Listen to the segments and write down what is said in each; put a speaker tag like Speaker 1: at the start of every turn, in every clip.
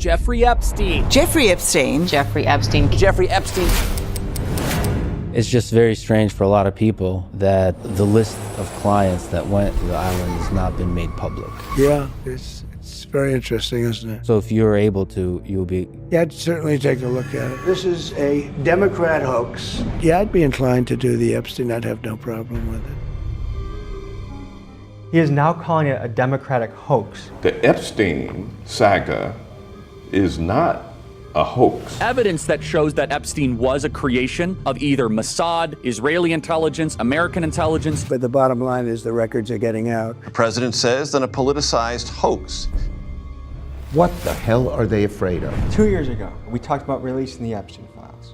Speaker 1: Jeffrey Epstein.
Speaker 2: Jeffrey Epstein.
Speaker 3: Jeffrey Epstein.
Speaker 1: Jeffrey Epstein.
Speaker 4: It's just very strange for a lot of people that the list of clients that went to the island has not been made public.
Speaker 5: Yeah, it's very interesting, isn't it?
Speaker 4: So if you're able to, you'll be...
Speaker 5: Yeah, I'd certainly take a look at it. This is a Democrat hoax. Yeah, I'd be inclined to do the Epstein. I'd have no problem with it.
Speaker 6: He is now calling it a Democratic hoax.
Speaker 7: The Epstein saga is not a hoax.
Speaker 1: Evidence that shows that Epstein was a creation of either Mossad, Israeli intelligence, American intelligence.
Speaker 5: But the bottom line is the records are getting out.
Speaker 8: The president says that a politicized hoax.
Speaker 9: What the hell are they afraid of?
Speaker 6: 2 years ago, we talked about releasing the Epstein files.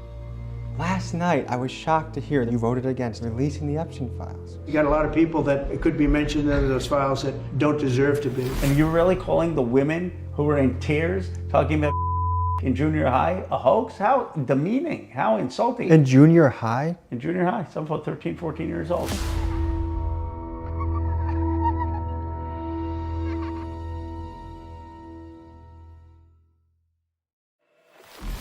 Speaker 6: Last night, I was shocked to hear that you voted against releasing the Epstein files.
Speaker 5: You got a lot of people that it could be mentioned in those files that don't deserve to be.
Speaker 10: And you're really calling the women who were in tears talking about in junior high a hoax? How demeaning, how insulting.
Speaker 6: In junior high?
Speaker 10: In junior high, some about 13, 14 years old.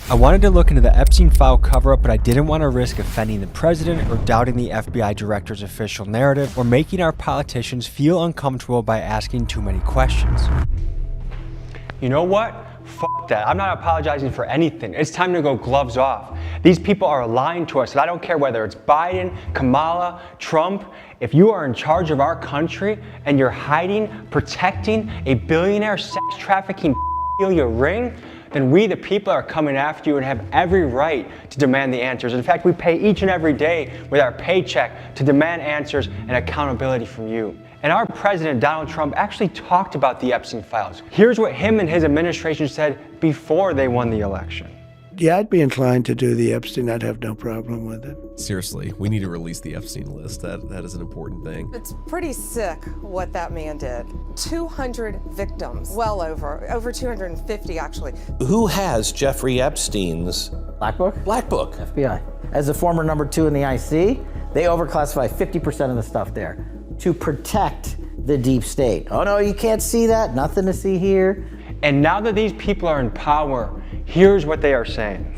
Speaker 6: I wanted to look into the Epstein file cover-up, but I didn't want to risk offending the president or doubting the FBI director's official narrative or making our politicians feel uncomfortable by asking too many questions. You know what? Fuck that. I'm not apologizing for anything. It's time to go gloves off. These people are lying to us, and I don't care whether it's Biden, Kamala, Trump. If you are in charge of our country and you're hiding, protecting a billionaire sex trafficking your ring, then we, the people, are coming after you and have every right to demand the answers. In fact, we pay each and every day with our paycheck to demand answers and accountability from you. And our president, Donald Trump, actually talked about the Epstein files. Here's what him and his administration said before they won the election.
Speaker 5: Yeah, I'd be inclined to do the Epstein. I'd have no problem with it.
Speaker 11: Seriously, we need to release the Epstein list. That is an important thing.
Speaker 12: It's pretty sick what that man did. 200 victims, well over 250 actually.
Speaker 8: Who has Jeffrey Epstein's
Speaker 13: Black Book?
Speaker 8: Black Book?
Speaker 13: FBI. As the former #2 in the IC, they overclassify 50% of the stuff there to protect the deep state. Oh no, you can't see that, nothing to see here.
Speaker 6: And now that these people are in power, here's what they are saying.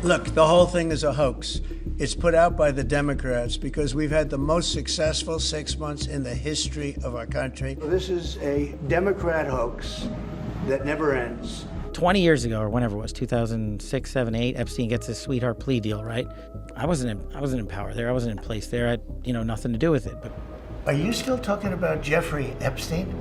Speaker 5: Look, the whole thing is a hoax. It's put out by the Democrats because we've had the most successful 6 months in the history of our country. This is a Democrat hoax that never ends.
Speaker 14: 20 years ago, or whenever it was, 2006, 7, 8, Epstein gets his sweetheart plea deal, right? I wasn't in power there. I wasn't in place there. I had, nothing to do with it. But
Speaker 5: are you still talking about Jeffrey Epstein?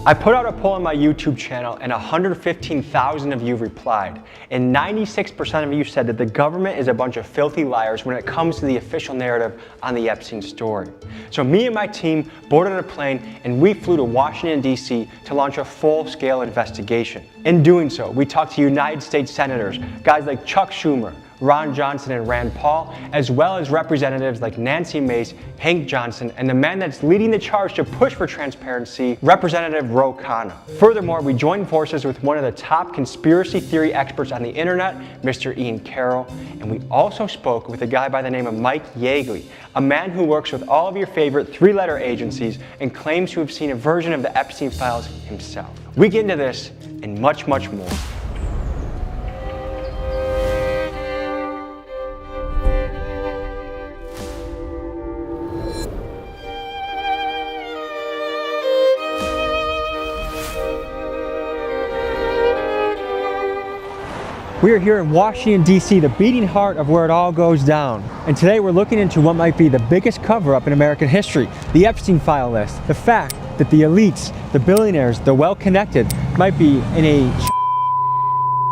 Speaker 6: I put out a poll on my YouTube channel and 115,000 of you replied. And 96% of you said that the government is a bunch of filthy liars when it comes to the official narrative on the Epstein story. So me and my team boarded a plane and we flew to Washington, D.C. to launch a full-scale investigation. In doing so, we talked to United States senators, guys like Chuck Schumer, Ron Johnson and Rand Paul, as well as representatives like Nancy Mace, Hank Johnson, and the man that's leading the charge to push for transparency, Representative Ro Khanna. Furthermore, we joined forces with one of the top conspiracy theory experts on the internet, Mr. Ian Carroll, and we also spoke with a guy by the name of Mike Yeagley, a man who works with all of your favorite three-letter agencies and claims to have seen a version of the Epstein files himself. We get into this and much, much more. We are here in Washington, D.C., the beating heart of where it all goes down. And today we're looking into what might be the biggest cover-up in American history, the Epstein file list. The fact that the elites, the billionaires, the well-connected might be in a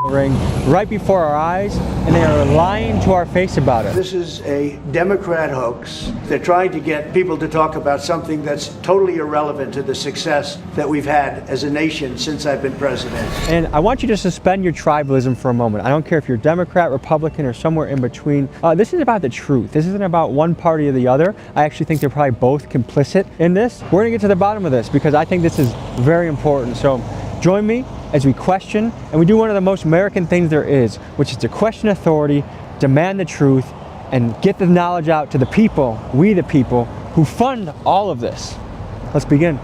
Speaker 6: ring right before our eyes, and they are lying to our face about it.
Speaker 5: This is a Democrat hoax. They're trying to get people to talk about something that's totally irrelevant to the success that we've had as a nation since I've been president.
Speaker 6: And I want you to suspend your tribalism for a moment. I don't care if you're Democrat, Republican, or somewhere in between. This is about the truth. This isn't about one party or the other. I actually think they're probably both complicit in this. We're gonna get to the bottom of this because I think this is very important. So join me as we question, and we do one of the most American things there is, which is to question authority, demand the truth, and get the knowledge out to the people, we the people, who fund all of this. Let's begin.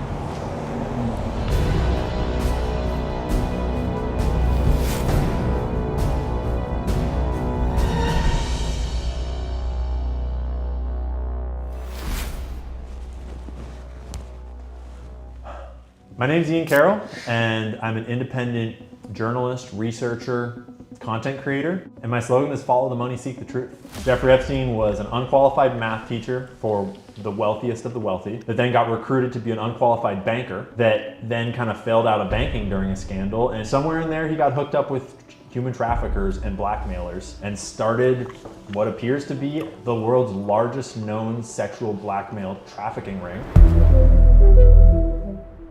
Speaker 2: My name's Ian Carroll, and I'm an independent journalist, researcher, content creator, and my slogan is follow the money, seek the truth. Jeffrey Epstein was an unqualified math teacher for the wealthiest of the wealthy, that then got recruited to be an unqualified banker, that then kind of failed out of banking during a scandal, and somewhere in there he got hooked up with human traffickers and blackmailers and started what appears to be the world's largest known sexual blackmail trafficking ring.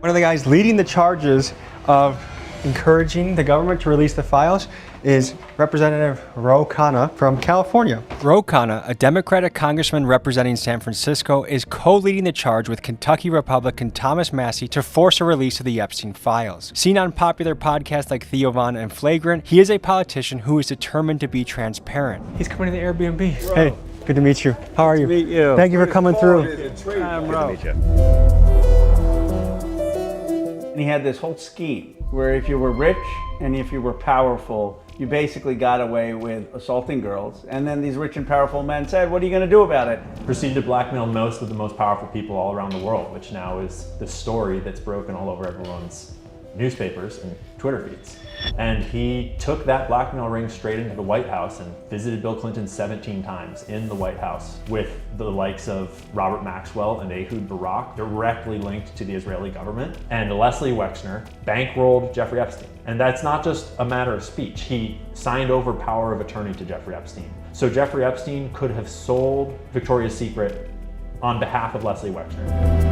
Speaker 6: One of the guys leading the charges of encouraging the government to release the files is Representative Ro Khanna from California. Ro Khanna, a Democratic congressman representing San Francisco, is co-leading the charge with Kentucky Republican Thomas Massie to force a release of the Epstein files. Seen on popular podcasts like Theo Von and Flagrant, he is a politician who is determined to be transparent. He's coming to the Airbnb. Hey, good to meet you. How are you?
Speaker 3: Good to meet you.
Speaker 6: Thank you for coming through.
Speaker 3: I'm Ro. Good to meet you.
Speaker 10: And he had this whole scheme where if you were rich and if you were powerful, you basically got away with assaulting girls. And then these rich and powerful men said, what are you going to do about it?
Speaker 2: Proceeded to blackmail most of the most powerful people all around the world, which now is the story that's broken all over everyone's newspapers and Twitter feeds. And he took that blackmail ring straight into the White House and visited Bill Clinton 17 times in the White House with the likes of Robert Maxwell and Ehud Barak, directly linked to the Israeli government. And Leslie Wexner bankrolled Jeffrey Epstein. And that's not just a matter of speech. He signed over power of attorney to Jeffrey Epstein. So Jeffrey Epstein could have sold Victoria's Secret on behalf of Leslie Wexner.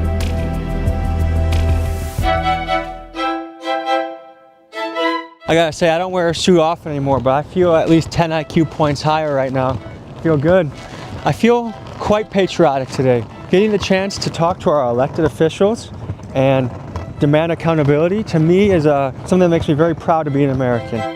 Speaker 6: I gotta say, I don't wear a suit often anymore, but I feel at least 10 IQ points higher right now. I feel good. I feel quite patriotic today. Getting the chance to talk to our elected officials and demand accountability, to me, is something that makes me very proud to be an American.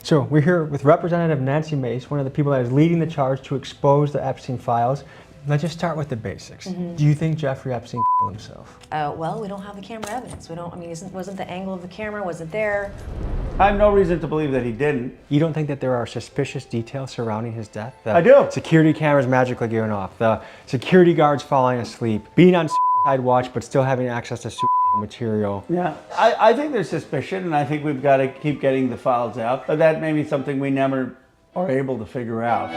Speaker 6: So we're here with Representative Nancy Mace, one of the people that is leading the charge to expose the Epstein files. Let's just start with the basics. Do you think Jeffrey Epstein killed himself?
Speaker 15: Well, we don't have the camera evidence. Wasn't the angle of the camera, wasn't there?
Speaker 10: I have no reason to believe that he didn't.
Speaker 6: You don't think that there are suspicious details surrounding his death? The
Speaker 10: I do.
Speaker 6: Security cameras magically going off, the security guards falling asleep, being on suicide watch but still having access to material.
Speaker 10: Yeah, I think there's suspicion, and I think we've got to keep getting the files out, but that may be something we never are able to figure out.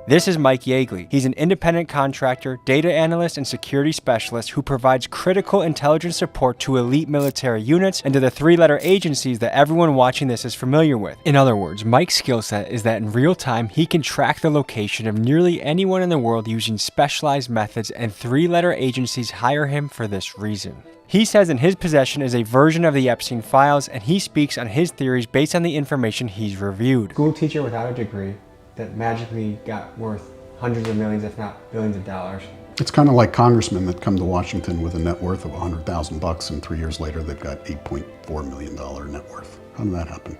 Speaker 6: This is Mike Yeagley. He's an independent contractor, data analyst, and security specialist who provides critical intelligence support to elite military units and to the three-letter agencies that everyone watching this is familiar with. In other words, Mike's skill set is that in real time, he can track the location of nearly anyone in the world using specialized methods, and three-letter agencies hire him for this reason. He says in his possession is a version of the Epstein files, and he speaks on his theories based on the information he's reviewed. School teacher without a degree that magically got worth hundreds of millions, if not billions of dollars.
Speaker 16: It's kind of like congressmen that come to Washington with a net worth of $100,000 and 3 years later they've got $8.4 million net worth. How did that happen?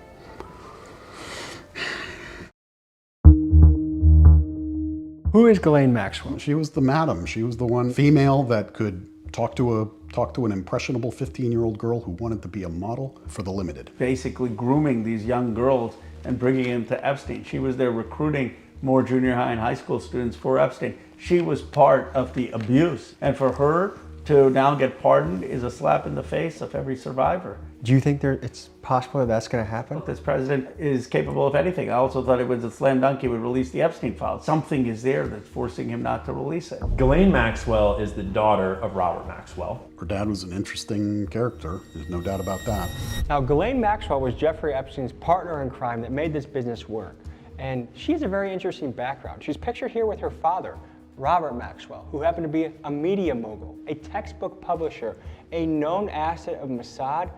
Speaker 6: Who is Ghislaine Maxwell?
Speaker 16: She was the madam. She was the one female that could talk to an impressionable 15-year-old girl who wanted to be a model for the Limited.
Speaker 10: Basically grooming these young girls and bringing them to Epstein. She was there recruiting more junior high and high school students for Epstein. She was part of the abuse. And for her to now get pardoned is a slap in the face of every survivor.
Speaker 6: Do you think it's possible that that's going to happen?
Speaker 10: This president is capable of anything. I also thought it was a slam dunk he would release the Epstein files. Something is there that's forcing him not to release it.
Speaker 2: Ghislaine Maxwell is the daughter of Robert Maxwell.
Speaker 16: Her dad was an interesting character. There's no doubt about that.
Speaker 6: Now, Ghislaine Maxwell was Jeffrey Epstein's partner in crime that made this business work. And she has a very interesting background. She's pictured here with her father, Robert Maxwell, who happened to be a media mogul, a textbook publisher, a known asset of Mossad,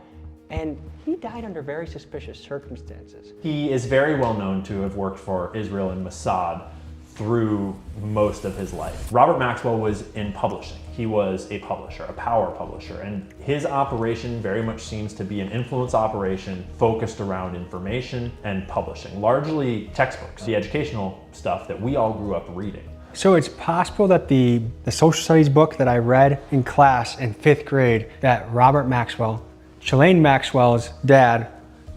Speaker 6: and he died under very suspicious circumstances.
Speaker 2: He is very well known to have worked for Israel and Mossad through most of his life. Robert Maxwell was in publishing. He was a publisher, a power publisher, and his operation very much seems to be an influence operation focused around information and publishing, largely textbooks, the educational stuff that we all grew up reading.
Speaker 6: So it's possible that the social studies book that I read in class in 5th grade, that Robert Maxwell, Ghislaine Maxwell's dad,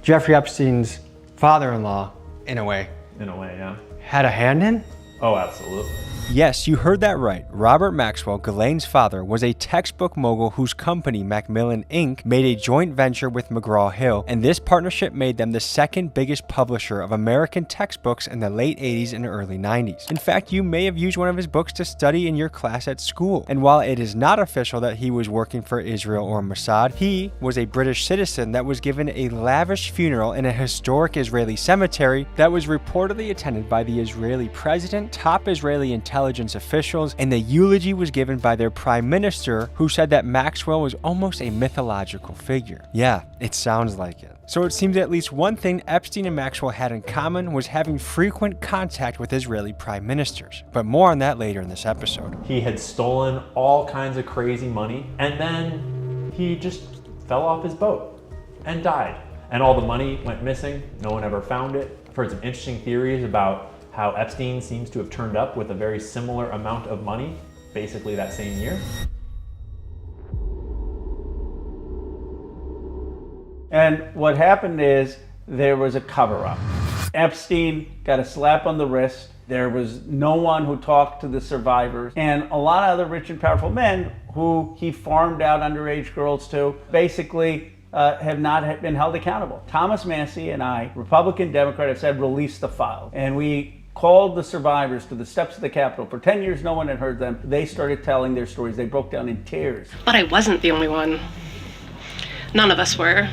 Speaker 6: Jeffrey Epstein's father-in-law, in a way,
Speaker 2: yeah,
Speaker 6: had a hand in?
Speaker 2: Oh, absolutely.
Speaker 6: Yes, you heard that right. Robert Maxwell, Ghislaine's father, was a textbook mogul whose company, Macmillan Inc., made a joint venture with McGraw-Hill, and this partnership made them the second biggest publisher of American textbooks in the late 80s and early 90s. In fact, you may have used one of his books to study in your class at school. And while it is not official that he was working for Israel or Mossad, he was a British citizen that was given a lavish funeral in a historic Israeli cemetery that was reportedly attended by the Israeli president, top Israeli intelligence officials, and the eulogy was given by their prime minister, who said that Maxwell was almost a mythological figure. Yeah, it sounds like it. So it seems at least one thing Epstein and Maxwell had in common was having frequent contact with Israeli prime ministers. But more on that later in this episode.
Speaker 2: He had stolen all kinds of crazy money, and then he just fell off his boat and died. And all the money went missing. No one ever found it. I've heard some interesting theories about how Epstein seems to have turned up with a very similar amount of money, basically that same year.
Speaker 10: And what happened is there was a cover-up. Epstein got a slap on the wrist. There was no one who talked to the survivors. And a lot of other rich and powerful men who he farmed out underage girls to basically have not been held accountable. Thomas Massey and I, Republican, Democrat, have said release the file. And we called the survivors to the steps of the Capitol. For 10 years, no one had heard them. They started telling their stories. They broke down in tears.
Speaker 17: But I wasn't the only one. None of us were.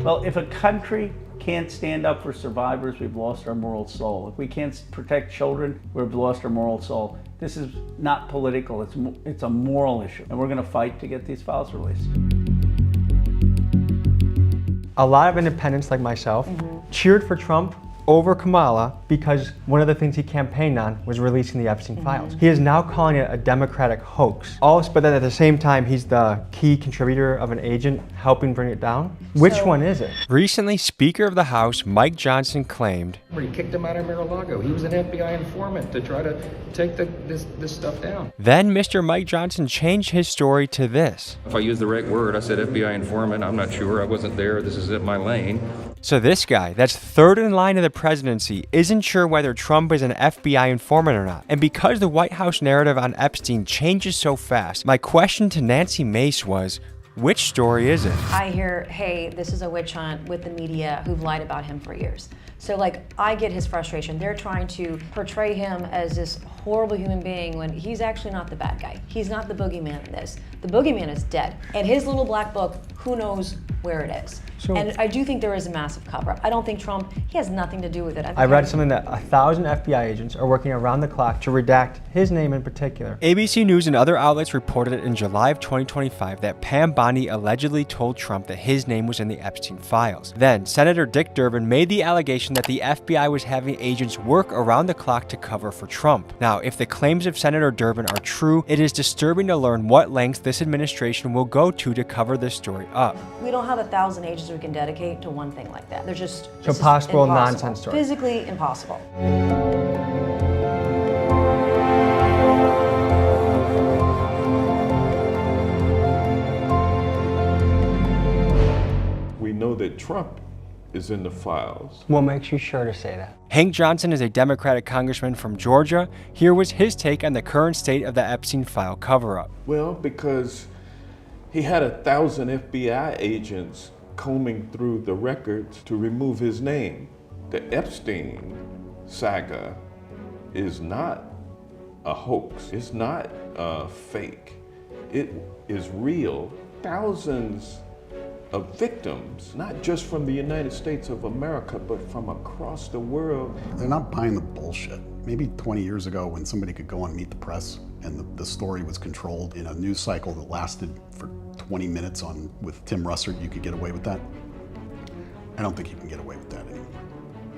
Speaker 10: Well, if a country can't stand up for survivors, we've lost our moral soul. If we can't protect children, we've lost our moral soul. This is not political, it's a moral issue. And we're gonna fight to get these files released.
Speaker 6: A lot of independents like myself cheered for Trump over Kamala because one of the things he campaigned on was releasing the Epstein files. He is now calling it a Democratic hoax. But then at the same time, he's the key contributor of an agent helping bring it down. Which one is it? Recently, Speaker of the House Mike Johnson claimed,
Speaker 3: He kicked him out of Mar-a-Lago. He was an FBI informant to try to take this stuff down.
Speaker 6: Then Mr. Mike Johnson changed his story to this.
Speaker 3: If I use the right word, I said FBI informant. I'm not sure. I wasn't there. This isn't my lane.
Speaker 6: So this guy, that's third in line of the presidency, isn't sure whether Trump is an FBI informant or not. And because the White House narrative on Epstein changes so fast, my question to Nancy Mace was, which story is it?
Speaker 15: I hear, hey, this is a witch hunt with the media who've lied about him for years. So like, I get his frustration. They're trying to portray him as this horrible human being when he's actually not the bad guy. He's not the boogeyman in this. The boogeyman is dead. And his little black book, who knows where it is. And I do think there is a massive cover-up. I don't think Trump, he has nothing to do with it.
Speaker 6: I read something that 1,000 FBI agents are working around the clock to redact his name in particular. ABC News and other outlets reported in July of 2025 that Pam Bondi allegedly told Trump that his name was in the Epstein files. Then, Senator Dick Durbin made the allegation that the FBI was having agents work around the clock to cover for Trump. Now, if the claims of Senator Durbin are true, it is disturbing to learn what lengths this administration will go to cover this story up.
Speaker 15: We don't have 1,000 agents we can dedicate to one thing like that. They're just
Speaker 6: so possible nonsense story.
Speaker 15: Physically impossible.
Speaker 7: We know that Trump is in the files.
Speaker 6: What makes you sure to say that? Hank Johnson is a Democratic congressman from Georgia. Here was his take on the current state of the Epstein file cover-up.
Speaker 7: Well, because he had 1,000 FBI agents combing through the records to remove his name. The Epstein saga is not a hoax. It's not fake. It is real. Thousands of victims, not just from the United States of America, but from across the world.
Speaker 16: They're not buying the bullshit. Maybe 20 years ago when somebody could go on Meet the Press and the story was controlled in a news cycle that lasted for 20 minutes with Tim Russert, you could get away with that. I don't think you can get away with that anymore.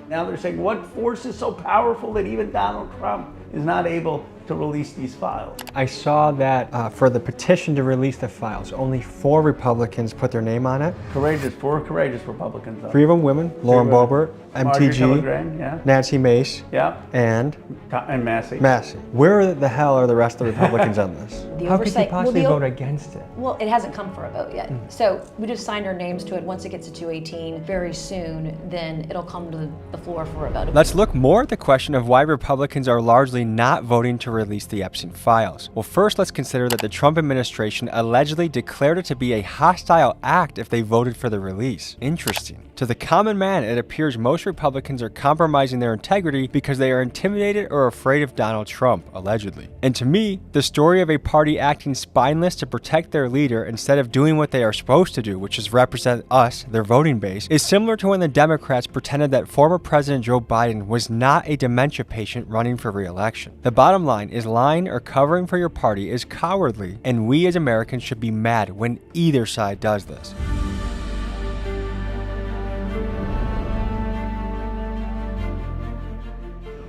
Speaker 10: Now they're saying, what force is so powerful that even Donald Trump is not able to release these files.
Speaker 6: I saw that for the petition to release the files, only 4 Republicans put their name on it.
Speaker 10: Courageous, 4 courageous Republicans.
Speaker 6: 3 of them women, Lauren Boebert,
Speaker 10: Marjorie
Speaker 6: MTG,
Speaker 10: Taylor Greene, yeah.
Speaker 6: Nancy Mace,
Speaker 10: Yeah.
Speaker 6: and
Speaker 10: Massey.
Speaker 6: Massey. Where the hell are the rest of the Republicans on this?
Speaker 15: The
Speaker 6: How could you
Speaker 15: oversight-
Speaker 6: possibly
Speaker 15: well,
Speaker 6: vote against it?
Speaker 15: Well, it hasn't come for a vote yet. So we just signed our names to it. Once it gets to 218, very soon, then it'll come to the floor for a vote.
Speaker 6: Let's look more at the question of why Republicans are largely not voting to release the Epstein files. Well, first, let's consider that the Trump administration allegedly declared it to be a hostile act if they voted for the release. Interesting. To the common man, it appears most Republicans are compromising their integrity because they are intimidated or afraid of Donald Trump, allegedly. And to me, the story of a party acting spineless to protect their leader instead of doing what they are supposed to do, which is represent us, their voting base, is similar to when the Democrats pretended that former President Joe Biden was not a dementia patient running for re-election. The bottom line is lying or covering for your party is cowardly, and we as Americans should be mad when either side does this.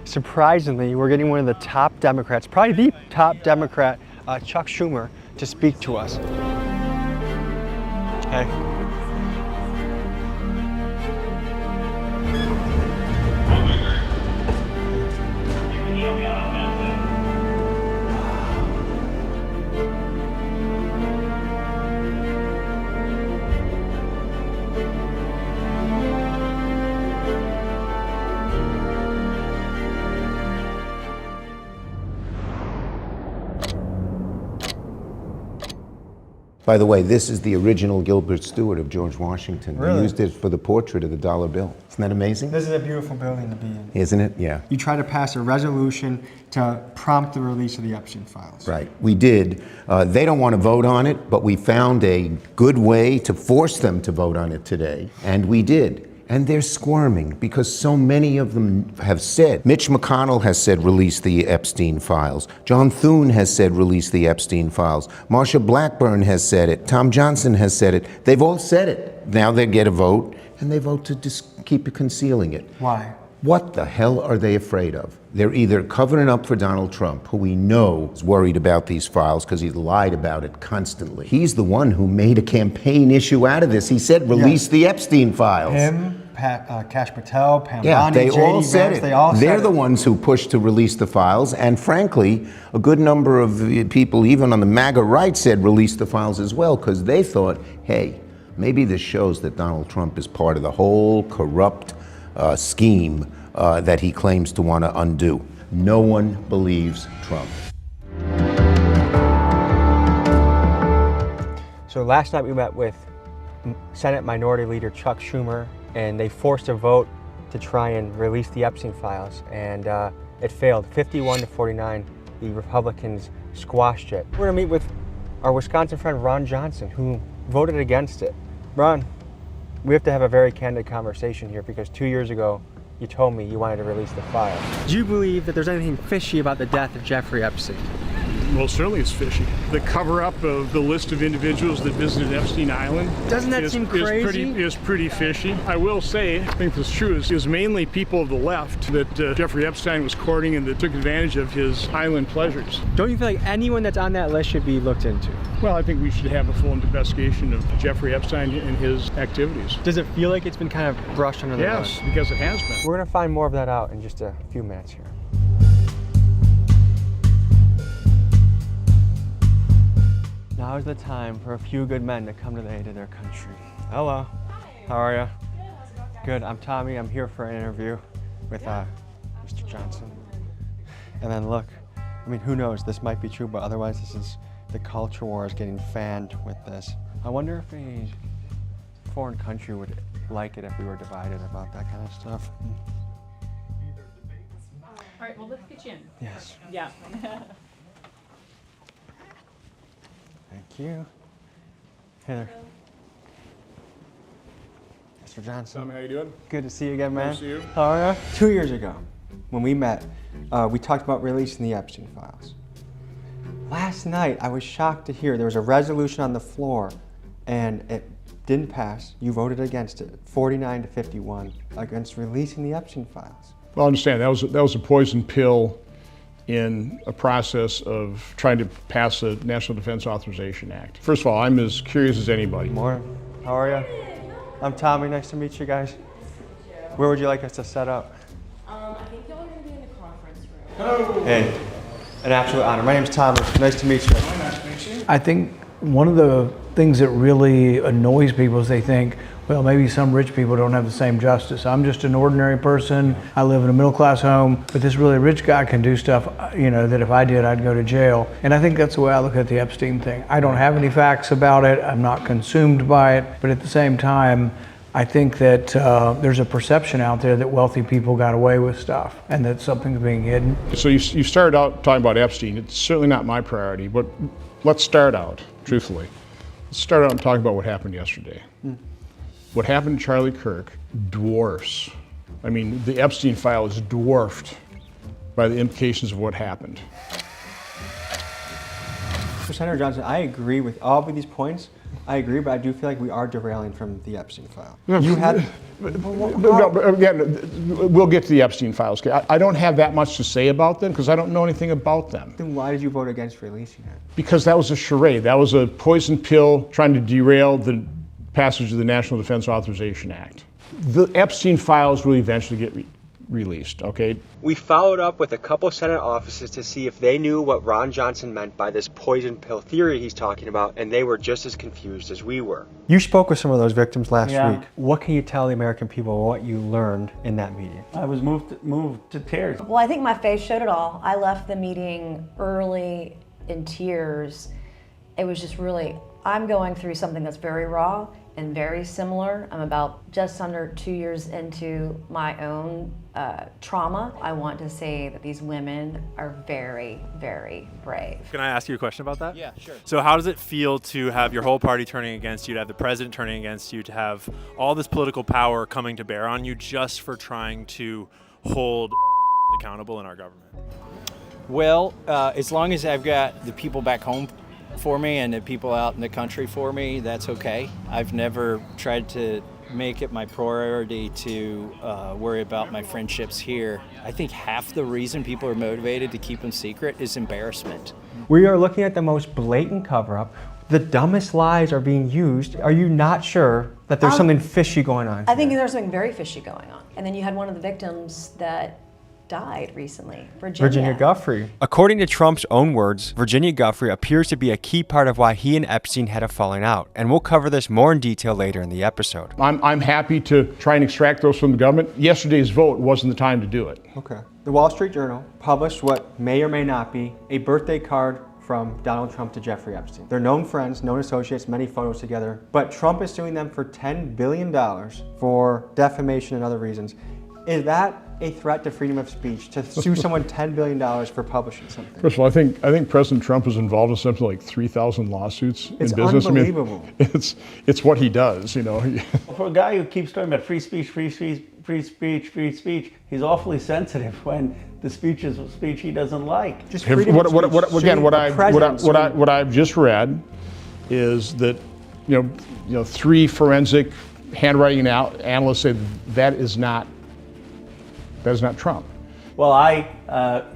Speaker 6: Surprisingly, we're getting one of the top Democrats, probably the top Democrat, Chuck Schumer, to speak to us. Hey.
Speaker 9: By the way, this is the original Gilbert Stuart of George Washington.
Speaker 6: Really?
Speaker 9: We used it for the portrait of the dollar bill. Isn't that amazing?
Speaker 6: This is a beautiful building to be in.
Speaker 9: Isn't it? Yeah.
Speaker 6: You tried to pass a resolution to prompt the release of the Epstein files.
Speaker 9: Right, we did. They don't want to vote on it, but we found a good way to force them to vote on it today, and we did. And they're squirming because so many of them have said. Mitch McConnell has said release the Epstein files. John Thune has said release the Epstein files. Marsha Blackburn has said it. Tom Johnson has said it. They've all said it. Now they get a vote, and they vote to just keep concealing it.
Speaker 6: Why?
Speaker 9: What the hell are they afraid of? They're either covering up for Donald Trump, who we know is worried about these files because he's lied about it constantly. He's the one who made a campaign issue out of this. He said release the Epstein files.
Speaker 6: Him, Kash Patel, Pam
Speaker 9: Yeah,
Speaker 6: Bondi,
Speaker 9: they all
Speaker 6: JD
Speaker 9: said
Speaker 6: Vance,
Speaker 9: it.
Speaker 6: they all said
Speaker 9: They're
Speaker 6: it.
Speaker 9: the ones who pushed to release the files, and frankly, a good number of people, even on the MAGA right, said release the files as well, because they thought, hey, maybe this shows that Donald Trump is part of the whole corrupt scheme that he claims to want to undo. No one believes Trump.
Speaker 6: So last night we met with Senate Minority Leader Chuck Schumer, and they forced a vote to try and release the Epstein files, and it failed. 51 to 49, the Republicans squashed it. We're gonna meet with our Wisconsin friend Ron Johnson, who voted against it. Ron, we have to have a very candid conversation here because 2 years ago, you told me you wanted to release the files. Do you believe that there's anything fishy about the death of Jeffrey Epstein?
Speaker 18: Well, certainly it's fishy. The cover-up of the list of individuals that visited Epstein Island
Speaker 6: Doesn't that seem crazy?
Speaker 18: Is pretty fishy. I will say, I think this is true, is mainly people of the left that Jeffrey Epstein was courting and that took advantage of his island pleasures.
Speaker 6: Don't you feel like anyone that's on that list should be looked into?
Speaker 18: Well, I think we should have a full investigation of Jeffrey Epstein and his activities.
Speaker 6: Does it feel like it's been kind of brushed under the rug?
Speaker 18: Yes, because it has been.
Speaker 6: We're gonna find more of that out in just a few minutes here. Now is the time for a few good men to come to the aid of their country. Hello, how are you? Good, I'm Tommy. I'm here for an interview with Mr. Johnson. And then look, I mean, who knows? This might be true, but otherwise this is, the culture war is getting fanned with this. I wonder if a foreign country would like it if we were divided about that kind of stuff.
Speaker 19: All right, well, let's get you in.
Speaker 6: Yes.
Speaker 19: Yeah.
Speaker 6: Thank you. Hey there. Mr. Johnson.
Speaker 18: Tom, how you doing?
Speaker 6: Good to see you again, man.
Speaker 18: Nice to see you.
Speaker 6: How are you? 2 years ago, when we met, we talked about releasing the Epstein files. Last night, I was shocked to hear there was a resolution on the floor, and it didn't pass. You voted against it, 49 to 51, against releasing the Epstein files.
Speaker 18: Well, I understand that was a poison pill in a process of trying to pass the National Defense Authorization Act. First of all, I'm as curious as anybody.
Speaker 6: Morning. How are you? I'm Tommy. Nice to meet you guys. Where would you like us to set up?
Speaker 19: I think y'all are going to be in the conference room.
Speaker 6: Hello. Hey, an absolute honor. My name's Thomas. Nice to meet you.
Speaker 19: Nice to meet you.
Speaker 10: I think one of the things that really annoys people is they think, well, maybe some rich people don't have the same justice. I'm just an ordinary person. I live in a middle-class home, but this really rich guy can do stuff, that if I did, I'd go to jail. And I think that's the way I look at the Epstein thing. I don't have any facts about it. I'm not consumed by it. But at the same time, I think that there's a perception out there that wealthy people got away with stuff and that something's being hidden.
Speaker 18: So you started out talking about Epstein. It's certainly not my priority, but let's start out, truthfully. Let's start out and talk about what happened yesterday. What happened to Charlie Kirk dwarfs, the Epstein file is dwarfed by the implications of what happened.
Speaker 6: Senator Johnson, I agree with all of these points. I agree, but I do feel like we are derailing from the Epstein file. You had...
Speaker 18: Again, we'll get to the Epstein files. I don't have that much to say about them because I don't know anything about them.
Speaker 6: Then why did you vote against releasing it?
Speaker 18: Because that was a charade. That was a poison pill trying to derail the passage of the National Defense Authorization Act. The Epstein files will eventually get released, okay?
Speaker 6: We followed up with a couple Senate offices to see if they knew what Ron Johnson meant by this poison pill theory he's talking about, and they were just as confused as we were. You spoke with some of those victims last week. What can you tell the American people what you learned in that meeting?
Speaker 10: I was moved to tears.
Speaker 15: Well, I think my face showed it all. I left the meeting early in tears. It was just really, I'm going through something that's very raw and very similar. I'm about just under 2 years into my own trauma. I want to say that these women are very, very brave.
Speaker 20: Can I ask you a question about that?
Speaker 15: Yeah, sure.
Speaker 20: So how does it feel to have your whole party turning against you, to have the president turning against you, to have all this political power coming to bear on you just for trying to hold accountable in our government?
Speaker 21: Well, as long as I've got the people back home for me and the people out in the country for me, that's okay. I've never tried to make it my priority to worry about my friendships here. I think half the reason people are motivated to keep them secret is embarrassment.
Speaker 6: We are looking at the most blatant cover-up. The dumbest lies are being used. Are you not sure that there's something fishy going on?
Speaker 15: I think there's something very fishy going on. And then you had one of the victims that died recently,
Speaker 6: Virginia Giuffre. According to Trump's own words, Virginia Giuffre appears to be a key part of why he and Epstein had a falling out, and we'll cover this more in detail later in the episode.
Speaker 18: I'm happy to try and extract those from the government. Yesterday's vote wasn't the time to do it.
Speaker 6: Okay. The Wall Street Journal published what may or may not be a birthday card from Donald Trump to Jeffrey Epstein. They're known friends, known associates, many photos together, but Trump is suing them for $10 billion for defamation and other reasons. Is that a threat to freedom of speech, to sue someone $10 billion for publishing something?
Speaker 18: First of all, I think President Trump is involved in something like 3,000 lawsuits in business.
Speaker 6: Unbelievable.
Speaker 18: It's what he does,
Speaker 10: For a guy who keeps talking about free speech, he's awfully sensitive when the speech is speech he doesn't like.
Speaker 6: Just freedom of speech.
Speaker 18: What I've just read is that three forensic handwriting analysts say that is not Trump.
Speaker 10: Well, I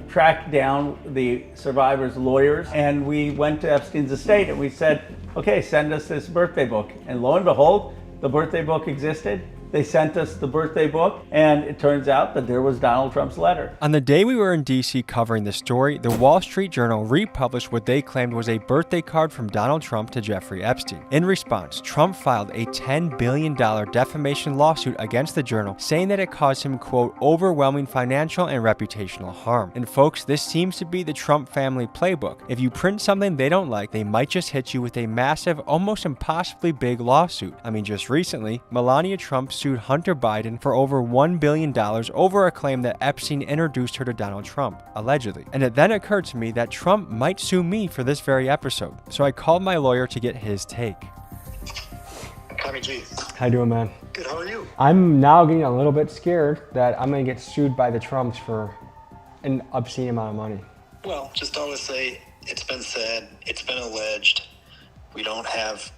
Speaker 10: tracked down the survivors' lawyers and we went to Epstein's estate and we said, okay, send us this birthday book. And lo and behold, the birthday book existed. They sent us the birthday book, and it turns out that there was Donald Trump's letter.
Speaker 6: On the day we were in D.C. covering the story, the Wall Street Journal republished what they claimed was a birthday card from Donald Trump to Jeffrey Epstein. In response, Trump filed a $10 billion defamation lawsuit against the Journal, saying that it caused him, quote, overwhelming financial and reputational harm. And folks, this seems to be the Trump family playbook. If you print something they don't like, they might just hit you with a massive, almost impossibly big lawsuit. I mean, just recently, Melania Trump sued Hunter Biden for over $1 billion over a claim that Epstein introduced her to Donald Trump, allegedly. And it then occurred to me that Trump might sue me for this very episode. So I called my lawyer to get his take.
Speaker 22: Tommy G.
Speaker 6: How you doing, man?
Speaker 22: Good, how are you?
Speaker 6: I'm now getting a little bit scared that I'm gonna get sued by the Trumps for an obscene amount of money.
Speaker 22: Well, just always say, it's been said, it's been alleged. We don't have,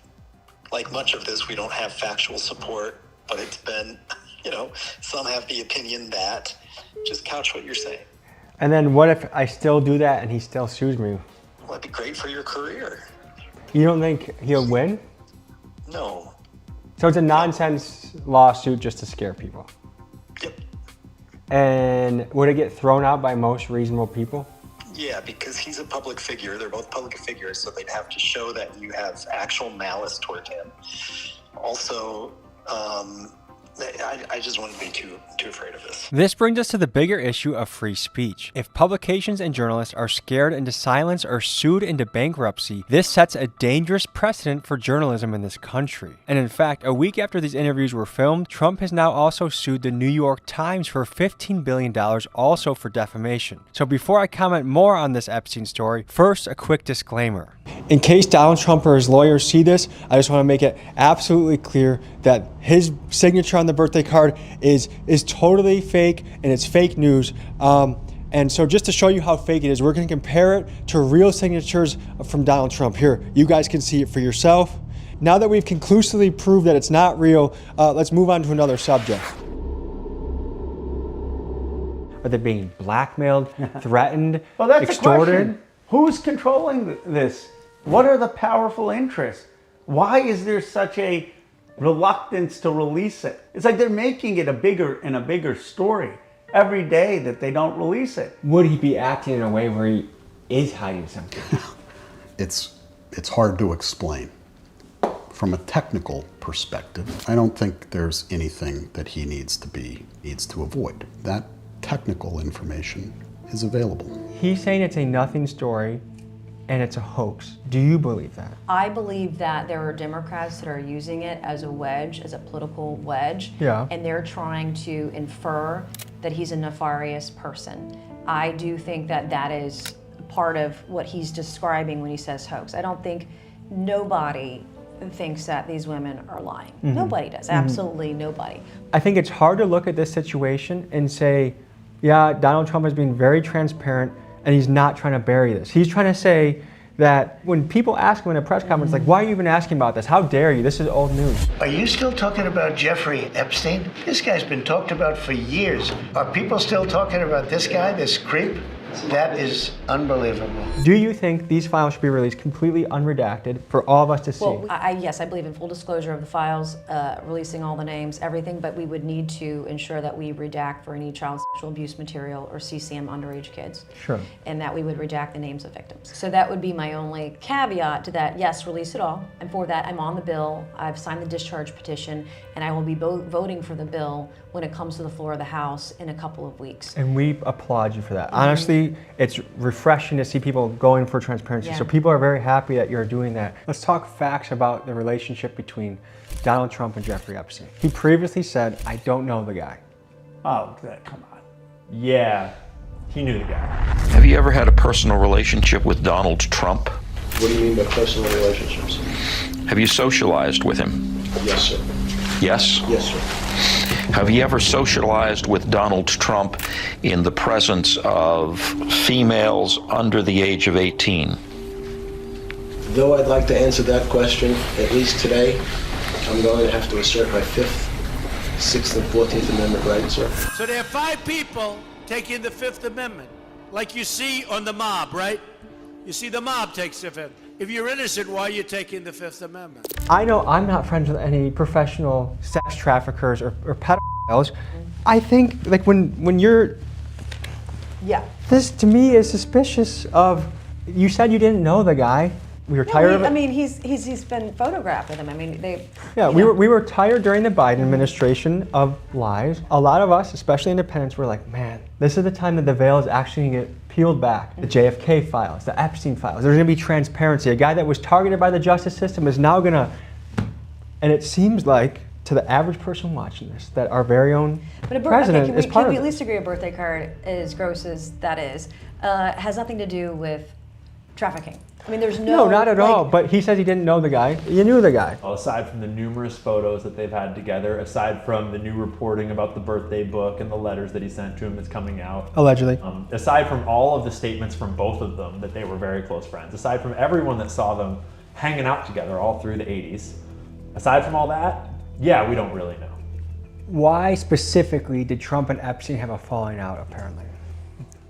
Speaker 22: like much of this, we don't have factual support. But it's been, some have the opinion that. Just couch what you're saying.
Speaker 6: And then what if I still do that and he still sues me?
Speaker 22: Well, that'd be great for your career.
Speaker 6: You don't think he'll win?
Speaker 22: No.
Speaker 6: So it's a nonsense lawsuit just to scare people?
Speaker 22: Yep.
Speaker 6: And would it get thrown out by most reasonable people?
Speaker 22: Yeah, because he's a public figure. They're both public figures, so they'd have to show that you have actual malice toward him. Also, I just wouldn't be too afraid of this.
Speaker 6: This brings us to the bigger issue of free speech. If publications and journalists are scared into silence or sued into bankruptcy, this sets a dangerous precedent for journalism in this country. And in fact, a week after these interviews were filmed, Trump has now also sued the New York Times for $15 billion, also for defamation. So before I comment more on this Epstein story, first a quick disclaimer. In case Donald Trump or his lawyers see this, I just want to make it absolutely clear that his signature on the birthday card is totally fake, and it's fake news. And so just to show you how fake it is, we're going to compare it to real signatures from Donald Trump. Here, you guys can see it for yourself. Now that we've conclusively proved that it's not real, let's move on to another subject. Are they being blackmailed, threatened,
Speaker 10: Well, that's
Speaker 6: extorted?
Speaker 10: the question. Who's controlling this? What are the powerful interests? Why is there such a reluctance to release it? It's like they're making it a bigger story every day that they don't release it.
Speaker 6: Would he be acting in a way where he is hiding something?
Speaker 16: It's hard to explain. From a technical perspective, I don't think there's anything that he needs to avoid. That technical information is available.
Speaker 6: He's saying it's a nothing story and it's a hoax. Do you believe that?
Speaker 15: I believe that there are Democrats that are using it as a wedge, as a political wedge.
Speaker 6: Yeah.
Speaker 15: And they're trying to infer that he's a nefarious person. I do think that that is part of what he's describing when he says hoax. I don't think nobody thinks that these women are lying.
Speaker 6: Mm-hmm.
Speaker 15: Nobody does, absolutely nobody.
Speaker 6: I think it's hard to look at this situation and say, yeah, Donald Trump has been very transparent and he's not trying to bury this. He's trying to say that when people ask him in a press conference, like, why are you even asking about this? How dare you? This is old news.
Speaker 5: Are you still talking about Jeffrey Epstein? This guy's been talked about for years. Are people still talking about this guy, this creep? That is unbelievable.
Speaker 6: Do you think these files should be released completely unredacted for all of us to see?
Speaker 15: Well, yes, I believe in full disclosure of the files, releasing all the names, everything, but we would need to ensure that we redact for any child sexual abuse material or CCM underage kids.
Speaker 6: Sure.
Speaker 15: And that we would redact the names of victims. So that would be my only caveat to that. Yes, release it all. And for that, I'm on the bill. I've signed the discharge petition, and I will be voting for the bill when it comes to the floor of the House in a couple of weeks.
Speaker 6: And we applaud you for that. Honestly, it's refreshing to see people going for transparency.
Speaker 15: Yeah.
Speaker 6: So people are very happy that you're doing that. Let's talk facts about the relationship between Donald Trump and Jeffrey Epstein. He previously said, I don't know the guy.
Speaker 10: Oh, come on.
Speaker 2: Yeah, he knew the guy.
Speaker 1: Have you ever had a personal relationship with Donald Trump?
Speaker 4: What do you mean by personal relationships?
Speaker 1: Have you socialized with him?
Speaker 4: Yes, sir.
Speaker 1: Yes?
Speaker 4: Yes, sir.
Speaker 1: Have you ever socialized with Donald Trump in the presence of females under the age of 18?
Speaker 4: Though I'd like to answer that question, at least today, I'm going to have to assert my 5th, 6th, and 14th Amendment rights, sir.
Speaker 23: So there are 5 people taking the 5th Amendment, like you see on the mob, right? You see the mob takes the 5th. If you're innocent, why are you taking the 5th Amendment?
Speaker 6: I know I'm not friends with any professional sex traffickers or pedophiles. I think like when you're,
Speaker 15: yeah,
Speaker 6: this to me is suspicious of, you said you didn't know the guy. We were tired of it.
Speaker 15: I mean, he's been photographed with him. I mean,
Speaker 6: we were tired during the Biden administration of lies. A lot of us, especially independents, were like, man, this is the time that the veil is actually going to get peeled back. The JFK files, the Epstein files. There's going to be transparency. A guy that was targeted by the justice system is now going to, and it seems like to the average person watching this that our very own president is part of it.
Speaker 15: Can we at least agree a birthday card, as gross as that is, has nothing to do with trafficking? I mean, there's
Speaker 6: No, not at all. But he says he didn't know the guy. You knew the guy.
Speaker 2: Well, aside from the numerous photos that they've had together, aside from the new reporting about the birthday book and the letters that he sent to him that's coming out.
Speaker 6: Allegedly.
Speaker 2: Aside from all of the statements from both of them that they were very close friends, aside from everyone that saw them hanging out together all through the 80s, aside from all that, yeah, we don't really know.
Speaker 6: Why specifically did Trump and Epstein have a falling out, apparently?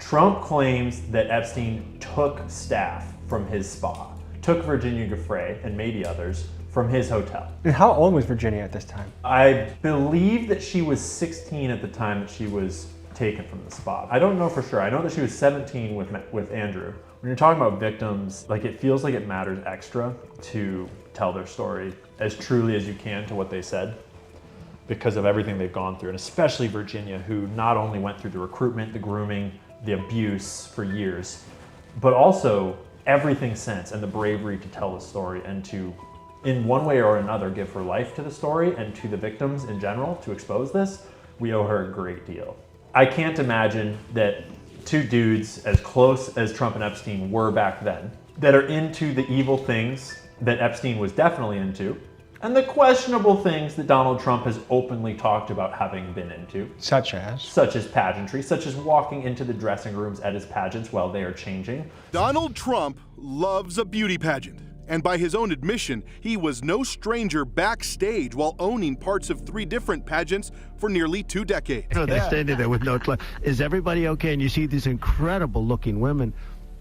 Speaker 2: Trump claims that Epstein took staff from his spa, took Virginia Giuffre and maybe others from his hotel.
Speaker 6: And how old was Virginia at this time?
Speaker 2: I believe that she was 16 at the time that she was taken from the spa. I don't know for sure. I know that she was 17 with Andrew. When you're talking about victims, like, it feels like it matters extra to tell their story as truly as you can to what they said, because of everything they've gone through, and especially Virginia, who not only went through the recruitment, the grooming, the abuse for years, but also everything since, and the bravery to tell the story and to, in one way or another, give her life to the story and to the victims in general to expose this. We owe her a great deal. I can't imagine that two dudes as close as Trump and Epstein were back then, that are into the evil things that Epstein was definitely into, and the questionable things that Donald Trump has openly talked about having been into.
Speaker 6: Such as?
Speaker 2: Such as pageantry, such as walking into the dressing rooms at his pageants while they are changing.
Speaker 8: Donald Trump loves a beauty pageant. And by his own admission, he was no stranger backstage while owning parts of 3 different pageants for nearly 2 decades.
Speaker 11: They're standing there with no clue. Is everybody okay? And you see these incredible looking women.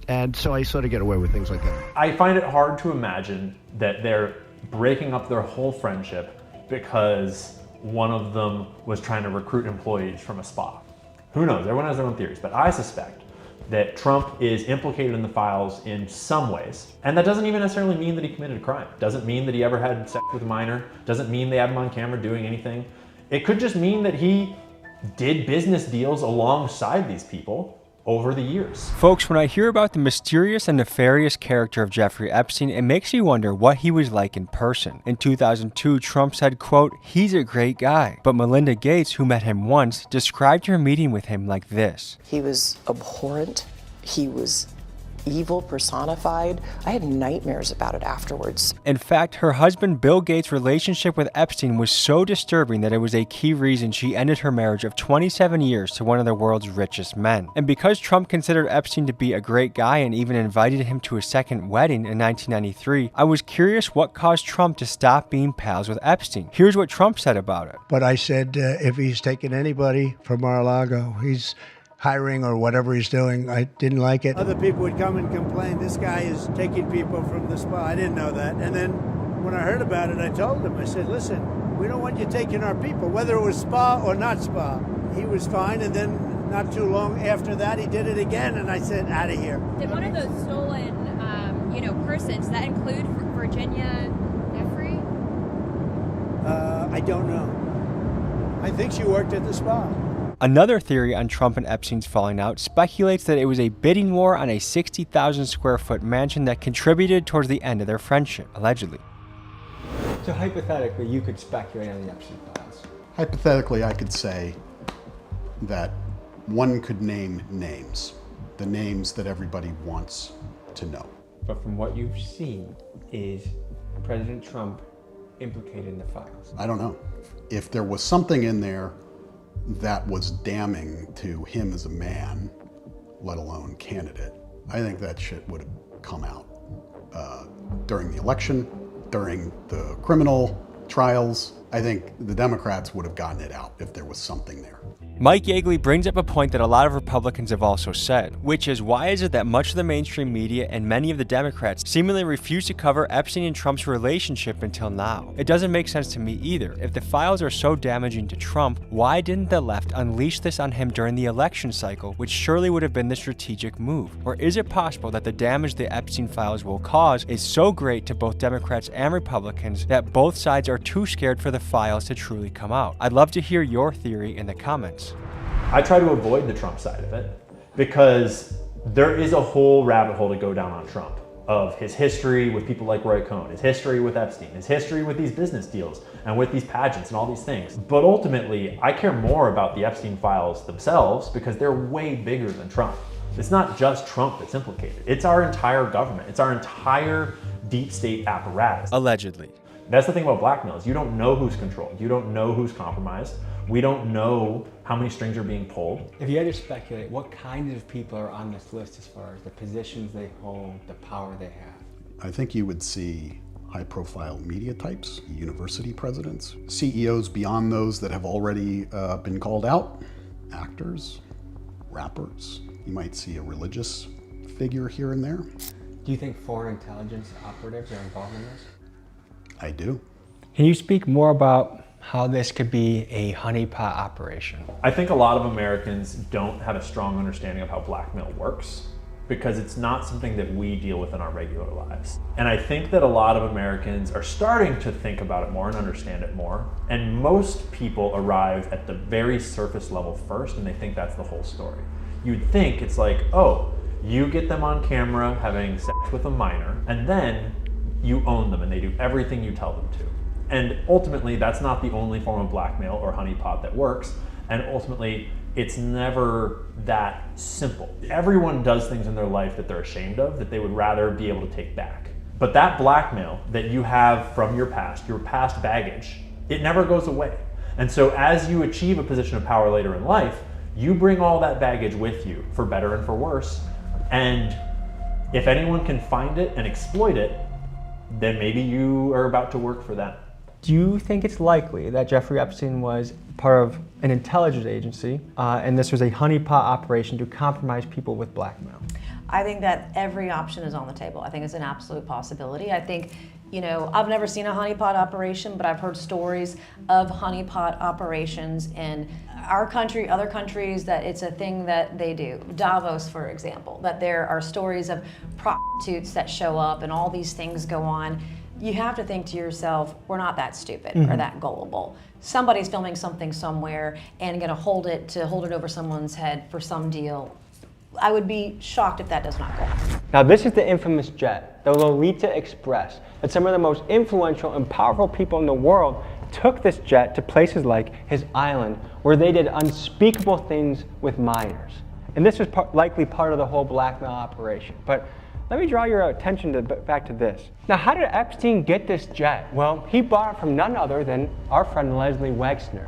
Speaker 11: And so I sort of get away with things like that.
Speaker 2: I find it hard to imagine that they're breaking up their whole friendship because one of them was trying to recruit employees from a spa. Who knows? Everyone has their own theories, but I suspect that Trump is implicated in the files in some ways. And that doesn't even necessarily mean that he committed a crime. Doesn't mean that he ever had sex with a minor. Doesn't mean they have him on camera doing anything. It could just mean that he did business deals alongside these people over the years.
Speaker 6: Folks, when I hear about the mysterious and nefarious character of Jeffrey Epstein, it makes me wonder what he was like in person. In 2002, Trump said, quote, "He's a great guy." But Melinda Gates, who met him once, described her meeting with him like this.
Speaker 12: He was abhorrent. He was evil personified. I had nightmares about it afterwards.
Speaker 6: In fact, her husband Bill Gates' relationship with Epstein was so disturbing that it was a key reason she ended her marriage of 27 years to one of the world's richest men. And because Trump considered Epstein to be a great guy and even invited him to a second wedding in 1993, I was curious what caused Trump to stop being pals with Epstein. Here's what Trump said about it.
Speaker 5: But I said, if he's taking anybody from Mar-a-Lago, he's hiring or whatever he's doing, I didn't like it.
Speaker 10: Other people would come and complain, this guy is taking people from the spa. I didn't know that. And then when I heard about it, I told him, I said, listen, we don't want you taking our people, whether it was spa or not spa. He was fine, and then not too long after that, he did it again, and I said, out of here.
Speaker 19: Did one of those stolen, persons, does that include Virginia Giuffre?
Speaker 10: I don't know. I think she worked at the spa.
Speaker 6: Another theory on Trump and Epstein's falling out speculates that it was a bidding war on a 60,000 square foot mansion that contributed towards the end of their friendship, allegedly. So hypothetically, you could speculate on the Epstein files.
Speaker 16: Hypothetically, I could say that one could name names, the names that everybody wants to know.
Speaker 6: But from what you've seen, is President Trump implicated in the files?
Speaker 16: I don't know. If there was something in there that was damning to him as a man, let alone candidate, I think that shit would have come out during the election, during the criminal trials. I think the Democrats would have gotten it out if there was something there.
Speaker 6: Mike Yeagley brings up a point that a lot of Republicans have also said, which is, why is it that much of the mainstream media and many of the Democrats seemingly refuse to cover Epstein and Trump's relationship until now? It doesn't make sense to me either. If the files are so damaging to Trump, why didn't the left unleash this on him during the election cycle, which surely would have been the strategic move? Or is it possible that the damage the Epstein files will cause is so great to both Democrats and Republicans that both sides are too scared for the files to truly come out? I'd love to hear your theory in the comments.
Speaker 2: I try to avoid the Trump side of it because there is a whole rabbit hole to go down on Trump, of his history with people like Roy Cohn, his history with Epstein, his history with these business deals and with these pageants and all these things. But ultimately, I care more about the Epstein files themselves because they're way bigger than Trump. It's not just Trump that's implicated. It's our entire government. It's our entire deep state apparatus.
Speaker 6: Allegedly.
Speaker 2: That's the thing about blackmail, is you don't know who's controlled. You don't know who's compromised. We don't know how many strings are being pulled.
Speaker 6: If you had to speculate, what kinds of people are on this list as far as the positions they hold, the power they have?
Speaker 16: I think you would see high-profile media types, university presidents, CEOs beyond those that have already been called out, actors, rappers, You might see a religious figure here and there.
Speaker 6: Do you think foreign intelligence operatives are involved in this?
Speaker 16: I do.
Speaker 6: Can you speak more about how this could be a honeypot operation?
Speaker 2: I think a lot of Americans don't have a strong understanding of how blackmail works because it's not something that we deal with in our regular lives. And I think that a lot of Americans are starting to think about it more and understand it more. And most people arrive at the very surface level first and they think that's the whole story. You'd think it's like, oh, you get them on camera having sex with a minor, and then you own them and they do everything you tell them to. And ultimately, that's not the only form of blackmail or honeypot that works. And ultimately, it's never that simple. Everyone does things in their life that they're ashamed of, that they would rather be able to take back. But that blackmail that you have from your past baggage, it never goes away. And so as you achieve a position of power later in life, you bring all that baggage with you, for better and for worse. And if anyone can find it and exploit it, then maybe you are about to work for that.
Speaker 6: Do you think it's likely that Jeffrey Epstein was part of an intelligence agency and this was a honeypot operation to compromise people with blackmail?
Speaker 15: I think that every option is on the table. I think it's an absolute possibility. I think, you know, I've never seen a honeypot operation, but I've heard stories of honeypot operations in our country, other countries, that it's a thing that they do. Davos, for example, that there are stories of prostitutes that show up and all these things go on. You have to think to yourself, we're not that stupid or that gullible. Somebody's filming something somewhere and gonna hold it over someone's head for some deal. I would be shocked if that does not go on.
Speaker 6: Now this is the infamous jet, the Lolita Express, that some of the most influential and powerful people in the world took this jet to places like his island, where they did unspeakable things with minors. And this was likely part of the whole blackmail operation. But let me draw your attention back to this. Now, how did Epstein get this jet? Well, he bought it from none other than our friend Leslie Wexner,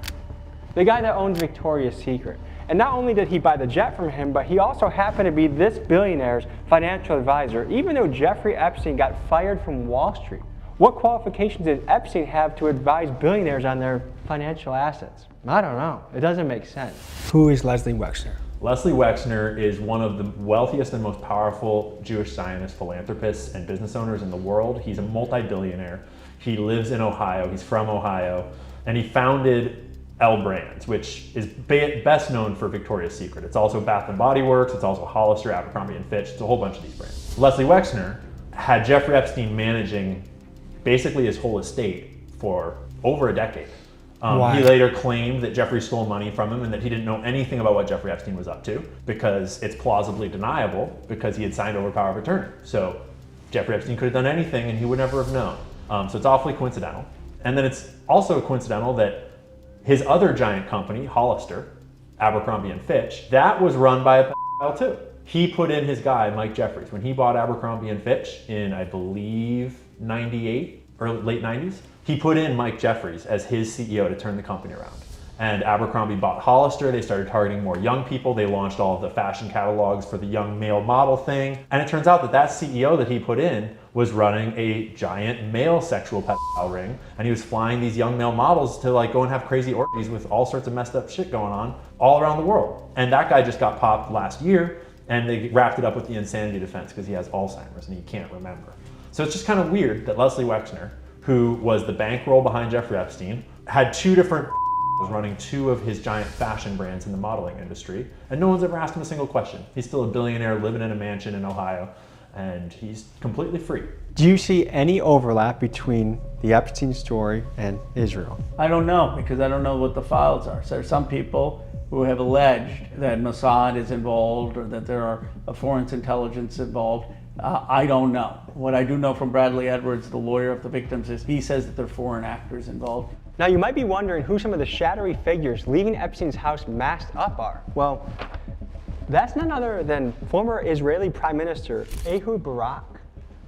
Speaker 6: the guy that owns Victoria's Secret. And not only did he buy the jet from him, but he also happened to be this billionaire's financial advisor, even though Jeffrey Epstein got fired from Wall Street. What qualifications did Epstein have to advise billionaires on their financial assets? I don't know. It doesn't make sense. Who is Leslie Wexner?
Speaker 2: Leslie Wexner is one of the wealthiest and most powerful Jewish Zionist philanthropists and business owners in the world. He's a multi-billionaire. He lives in Ohio. He's from Ohio. And he founded L Brands, which is best known for Victoria's Secret. It's also Bath & Body Works. It's also Hollister, Abercrombie & Fitch. It's a whole bunch of these brands. Leslie Wexner had Jeffrey Epstein managing basically his whole estate for over a decade. He later claimed that Jeffrey stole money from him and that he didn't know anything about what Jeffrey Epstein was up to, because it's plausibly deniable because he had signed over power of attorney. So Jeffrey Epstein could have done anything and he would never have known. So it's awfully coincidental. And then it's also coincidental that his other giant company, Hollister, Abercrombie & Fitch, that was run by a pedophile too. He put in his guy, Mike Jeffries, when he bought Abercrombie & Fitch in, I believe, 98 or late 90s. He put in Mike Jeffries as his CEO to turn the company around. And Abercrombie bought Hollister. They started targeting more young people. They launched all of the fashion catalogs for the young male model thing. And it turns out that that CEO that he put in was running a giant male sexual pedophile ring. And he was flying these young male models to like go and have crazy orgies with all sorts of messed up shit going on all around the world. And that guy just got popped last year, and they wrapped it up with the insanity defense because he has Alzheimer's and he can't remember. So it's just kind of weird that Leslie Wexner, who was the bankroll behind Jeffrey Epstein, had two different running two of his giant fashion brands in the modeling industry, and no one's ever asked him a single question. He's still a billionaire living in a mansion in Ohio, and he's completely free.
Speaker 6: Do you see any overlap between the Epstein story and Israel?
Speaker 10: I don't know, because I don't know what the files are. So there are some people who have alleged that Mossad is involved or that there are a foreign intelligence involved. I don't know. What I do know from Bradley Edwards, the lawyer of the victims, is he says that there are foreign actors involved.
Speaker 6: Now you might be wondering who some of the shadowy figures leaving Epstein's house masked up are. Well, that's none other than former Israeli Prime Minister Ehud Barak.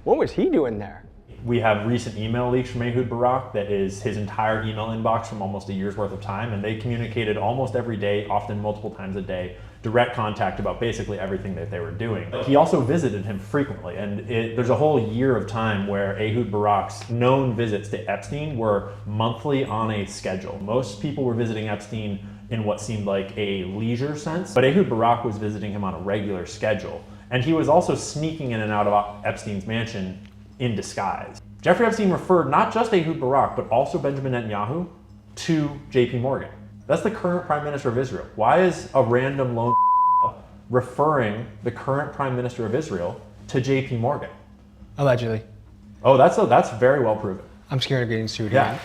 Speaker 6: What was he doing there?
Speaker 2: We have recent email leaks from Ehud Barak that is his entire email inbox from almost a year's worth of time, and they communicated almost every day, often multiple times a day, direct contact about basically everything that they were doing. He also visited him frequently, and there's a whole year of time where Ehud Barak's known visits to Epstein were monthly on a schedule. Most people were visiting Epstein in what seemed like a leisure sense, but Ehud Barak was visiting him on a regular schedule. And he was also sneaking in and out of Epstein's mansion in disguise. Jeffrey Epstein referred not just Ehud Barak, but also Benjamin Netanyahu to JP Morgan. That's the current Prime Minister of Israel. Why is a random lone referring the current Prime Minister of Israel to JP Morgan?
Speaker 6: Allegedly.
Speaker 2: Oh, that's very well proven.
Speaker 6: I'm scared of getting sued
Speaker 2: Yeah.
Speaker 6: again.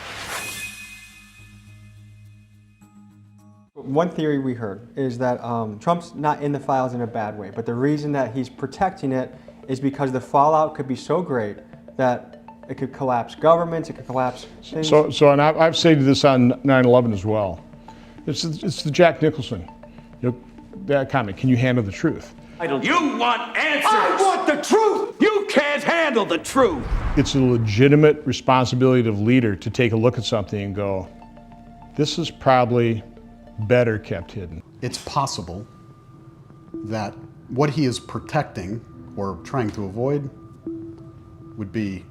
Speaker 6: One theory we heard is that Trump's not in the files in a bad way, but the reason that he's protecting it is because the fallout could be so great that it could collapse governments, it could collapse things.
Speaker 18: So and I've stated this on 9/11 as well. It's the Jack Nicholson, that comment. Can you handle the truth?
Speaker 23: You want answers! I want the truth! You can't handle the truth!
Speaker 18: It's a legitimate responsibility of a leader to take a look at something and go, this is probably better kept hidden.
Speaker 16: It's possible that what he is protecting or trying to avoid would be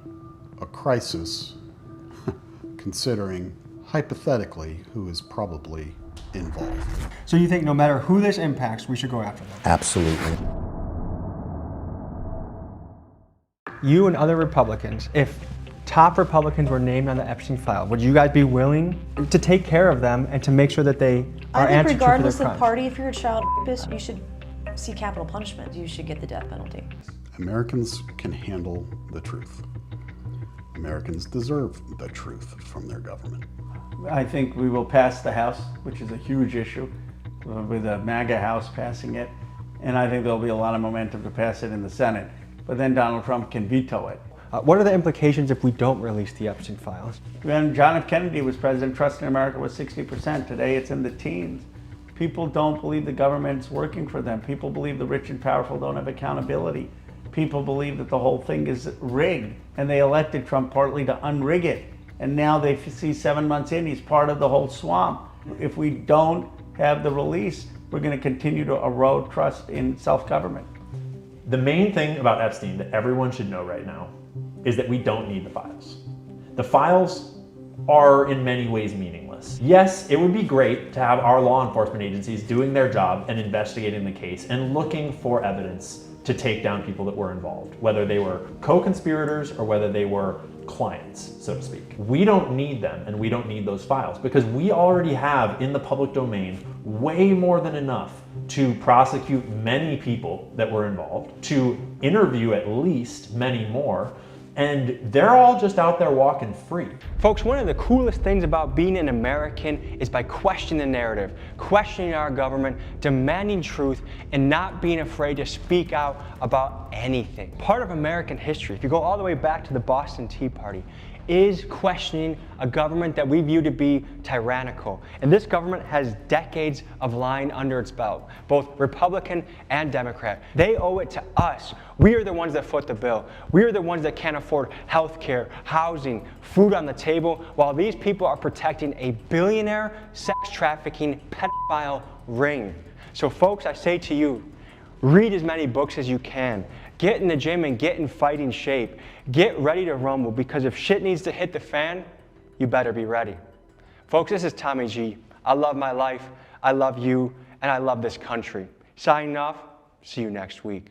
Speaker 16: a crisis, considering hypothetically who is probably involved.
Speaker 6: So you think no matter who this impacts, we should go after them?
Speaker 9: Absolutely.
Speaker 6: You and other Republicans, if top Republicans were named on the Epstein file, would you guys be willing to take care of them and to make sure that they are
Speaker 15: I think
Speaker 6: answered for their
Speaker 15: regardless of
Speaker 6: crimes?
Speaker 15: party, if you're a child rapist, you should see capital punishment. You should get the death penalty.
Speaker 16: Americans can handle the truth. Americans deserve the truth from their government.
Speaker 10: I think we will pass the House, which is a huge issue, with the MAGA House passing it. And I think there'll be a lot of momentum to pass it in the Senate. But then Donald Trump can veto it.
Speaker 6: What are the implications if we don't release the Epstein files?
Speaker 10: When John F. Kennedy was president, trust in America was 60%. Today it's in the teens. People don't believe the government's working for them. People believe the rich and powerful don't have accountability. People believe that the whole thing is rigged, and they elected Trump partly to unrig it. And now they see 7 months in, he's part of the whole swamp. If we don't have the release, we're going to continue to erode trust in self-government.
Speaker 2: The main thing about Epstein that everyone should know right now is that we don't need the files. The files are in many ways meaningless. Yes, it would be great to have our law enforcement agencies doing their job and investigating the case and looking for evidence to take down people that were involved, whether they were co-conspirators or whether they were clients, so to speak. We don't need them, and we don't need those files because we already have in the public domain way more than enough to prosecute many people that were involved, to interview at least many more, and they're all just out there walking free.
Speaker 6: Folks, one of the coolest things about being an American is by questioning the narrative, questioning our government, demanding truth, and not being afraid to speak out about anything. Part of American history, if you go all the way back to the Boston Tea Party, is questioning a government that we view to be tyrannical. And this government has decades of lying under its belt, both Republican and Democrat. They owe it to us. We are the ones that foot the bill. We are the ones that can't afford health care, housing, food on the table, while these people are protecting a billionaire sex trafficking pedophile ring. So folks, I say to you, read as many books as you can. Get in the gym and get in fighting shape. Get ready to rumble, because if shit needs to hit the fan, you better be ready. Folks, this is Tommy G. I love my life, I love you, and I love this country. Signing off, see you next week.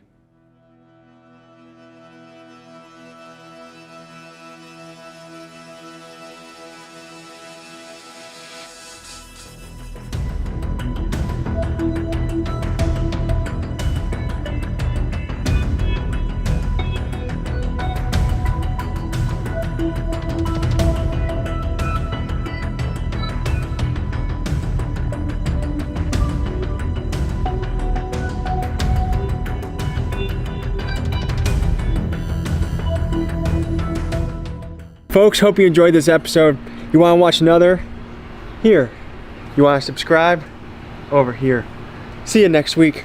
Speaker 6: Folks, hope you enjoyed this episode. You want to watch another? Here. You want to subscribe? Over here. See you next week.